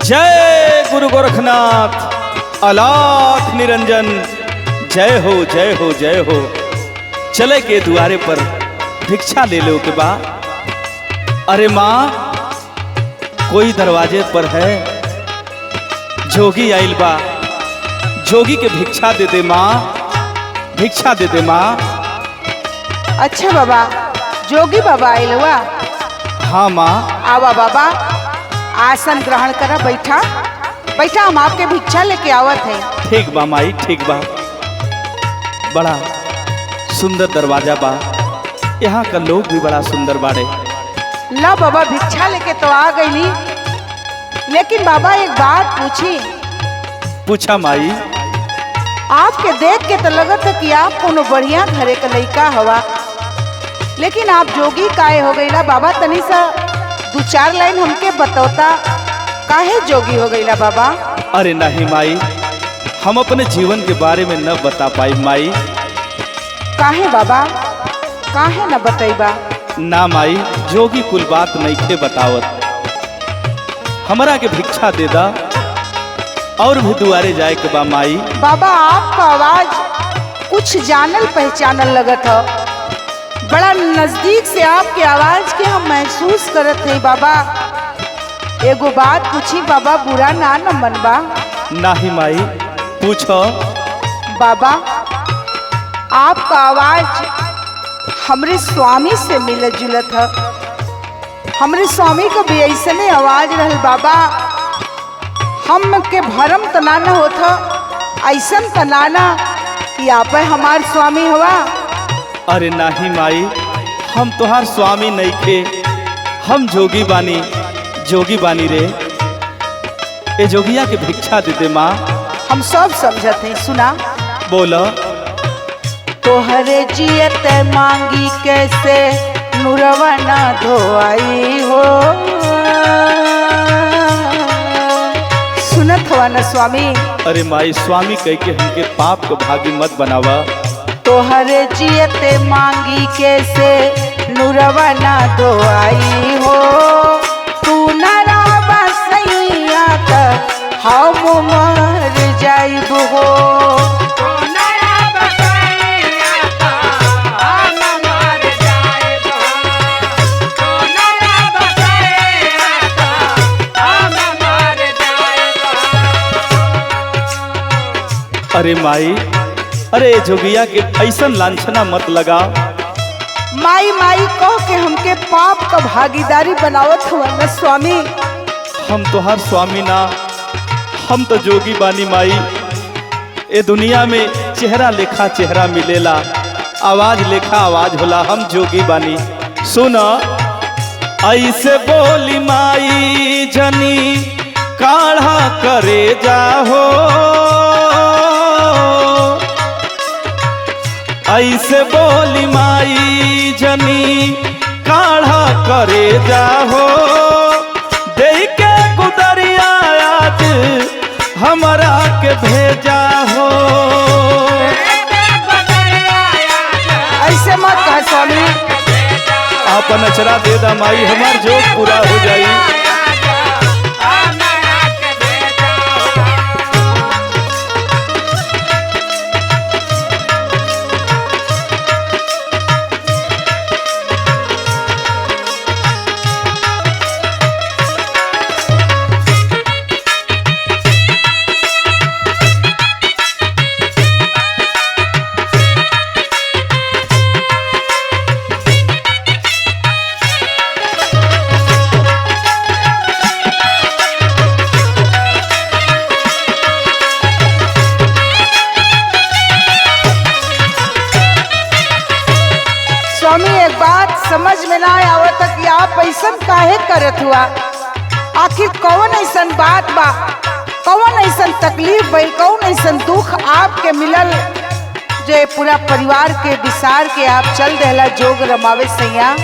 जय गुरु गोरखनाथ अलाख निरंजन। जय हो जय हो जय हो। चले के द्वारे पर भिक्षा ले लो के बा। अरे माँ कोई दरवाजे पर है, जोगी आइल बा, जोगी के भिक्षा दे दे माँ, भिक्षा दे दे माँ। अच्छा बाबा, जोगी बाबा आइल हुआ। हाँ माँ। आवा बाबा, आसन ग्रहण करा, बैठा बैठा, हम आपके भिक्षा लेके आवत हैं। ठीक बा माई, ठीक बा। बड़ा सुंदर दरवाजा बा, यहाँ का लोग भी बड़ा सुंदर बाड़े। ला बाबा, भिक्षा लेके तो आ गईली, लेकिन बाबा एक बात पूछी। पूछा माई। आपके देख के तो लगत है कि आप कोनो बढ़िया घरे का लड़का हवा, लेकिन आप जोगी काहे हो गईला बाबा? तनी सा दो चार लाइन हमके बतौता, काहे जोगी हो गईला बाबा? अरे नहीं माई, हम अपने जीवन के बारे में न बता पाई माई। काहे बाबा, काहे न बतईबा? ना माई, जोगी कुल बात नहीं के बतावत। हमरा के भिक्षा दे दा और भी दुआरे जाए के बा माई। बाबा आपका आवाज कुछ जानल पहचानल लगत हो, बड़ा नजदीक से आपके आवाज के हम महसूस करत हैं बाबा। एगो बात पूछी बाबा, बुरा ना न मनबा? नाही माई, पूछो। बाबा आपका आवाज हमरे स्वामी से मिलत जुलत है। हमरे स्वामी का भी ऐसने आवाज रहल बाबा। हम के भरम तनाना होता, ऐसन तनाना कि आप हमार स्वामी हवा। अरे नहीं माई, हम तोहार स्वामी नहीं खे, हम जोगी बानी, जोगी बानी रे। ए जोगिया के भिक्षा दे दे माँ। हम सब समझत हैं, सुना। बोलो। तोहरे जियत मांगी कैसे नुरवा ना धोआई हो। सुनत हवा न स्वामी? अरे माई, स्वामी कह के हमके पाप को भागी मत बनावा। तोहरे जियते मांगी कैसे नुरवा ना धोआई हो। तू न रहबा सैया त हम मर जाइब हो। अरे माई, अरे जोगिया के ऐसन लांछना मत लगा। माई माई कह के हमके पाप का भागीदारी बनावत हुआ न स्वामी। हम तोहार स्वामी ना, हम तो जोगी बानी माई। ए दुनिया में चेहरा लेखा चेहरा मिलेला, आवाज लेखा आवाज होला, हम जोगी बानी। सुन, ऐसे बोली माई जनी काढ़ा करे जाहो। ऐसे बोली माई जनी काढ़ा करे जाहो। देख के गुदरिया आज हमरा के भेजा हो। ऐसे मत कह स्वामी। आपन अचरा दे दा माई, हमार जोग पूरा हो जाई। स्वामी एक बात समझ में ना आवत कि आप ऐसा काहे करत हुआ। आखिर कौन ऐसन बात बा, कौन ऐसन तकलीफ बा, कौन ऐसन दुख आपके मिलल जो पूरा परिवार के विसार के आप चल देला जोग रमावे सैया?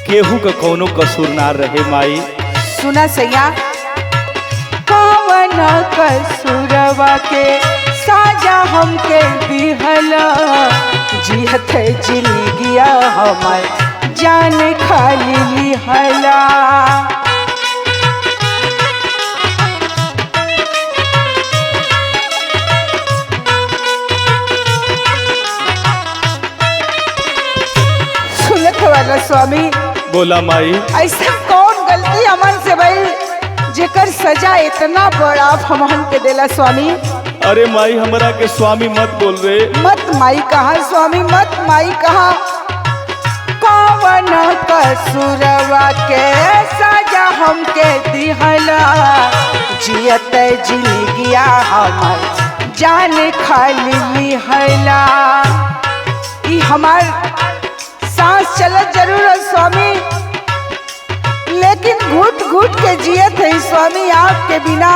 केहू का कोनो कसूर ना रहे माई। सुना सैया, कौन कसूरवा के साजा हमके दिहला। जिहत जिंदगिया हमार जान खाली लिहला। वाला स्वामी। बोला माई। ऐसा कौन गलती हमन से भइल जेकर सजा इतना बड़ा हमन के देला स्वामी? अरे माई हमरा के स्वामी मत बोल रे। मत माई कहा स्वामी, मत माई कहा। कौन कसूरवा के सजा हमके दिहला, जियत जिंदगिया हमर जान खाली लिहला। ई हमार सांस चलत जरूर है स्वामी, लेकिन घुट घुट के जियत है स्वामी। आपके बिना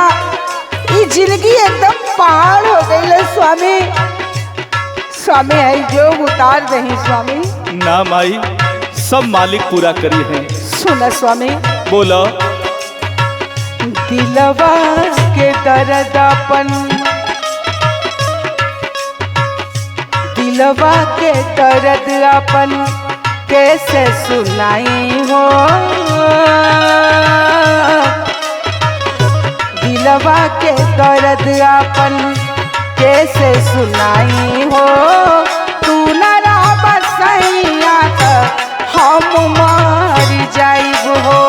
ये जिंदगी एकदम पहाड़ हो गई है स्वामी। स्वामी है जो उतार दही स्वामी। ना माई, सब मालिक पूरा करी है। सुना स्वामी। बोला। दिलवा के दर्द अपन, दिलवा के दर्द अपन कैसे सुनाई हो, दिलवा के दर्द अपन कैसे सुनाई हो। तू न रह सैया त हम मर जाइब हो।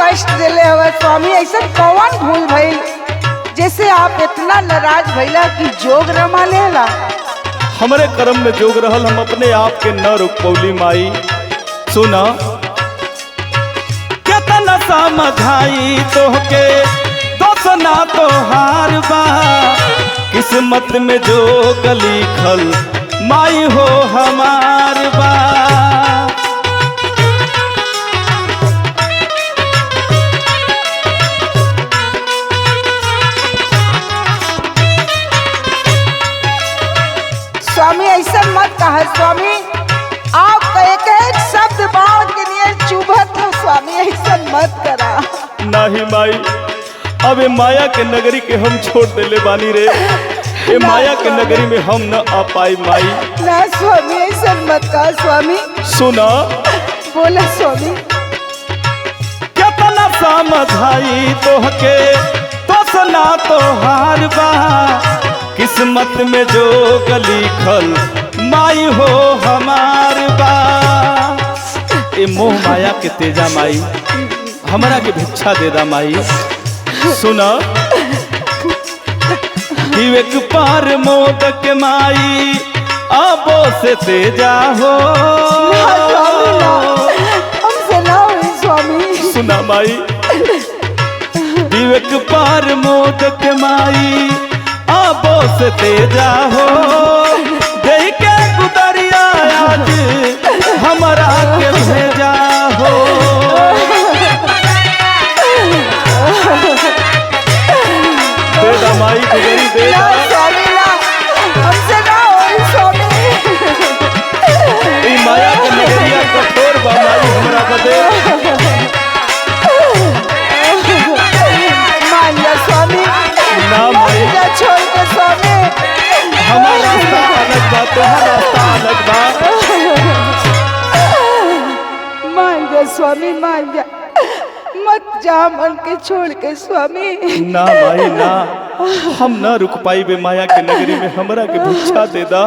कष्ट दिले हवा स्वामी? ऐसा कौन भूल भइल जैसे आप इतना नाराज भइला कि जोग रमा लेला? हमरे कर्म में जोग रहल, हम अपने आप के न रुक पौली माई। सुना। कितना समझाई तोहके दोसना तोहार बा, किस्मत में जो लिखल माई हो हमार बा। स्वामी ऐसा मत कहा स्वामी, आप एक एक शब्द बाण के लिए चुभत हो स्वामी, ऐसा मत करा। नहीं माई, अब ये माया के नगरी के हम छोड़ देले बानी रे। ये माया के नगरी में हम न आ पाई माई। ना स्वामी ऐसा मत कहा स्वामी। सुना। बोला स्वामी। कितना समझाई तोहके दोसना तोहार बा, किस्मत में जो लिखल माई हो हमार बा। ए मोह माया के तेजा माई, हमरा के भिक्षा दे दा माई। सुना। विवेक पार मोदक माई आबो से तेजा हो। हमसे ना हुई स्वामी। सुना माई। विवेक पार मोदक माई आबो से तेजा हो, देख के गुदरिया आज हमरा के भेजा हो। बेदा माई गुदरी बेदा। स्वामी ना, हमसे ना होई स्वामी। ई माया के नगरिया कठोर बा माई हमरा बदे। मान जा स्वामी। ना माई। जा छोड़ के स्वामी। हमारा रास्ता अलग बा, तोहार रास्ता अलग बा। मान जा स्वामी, मान जा, मत जा मन के छोड़ के स्वामी। ना माई ना, हम ना रुक पाई बे माया के नगरी में, हमरा के भिक्षा दे दा।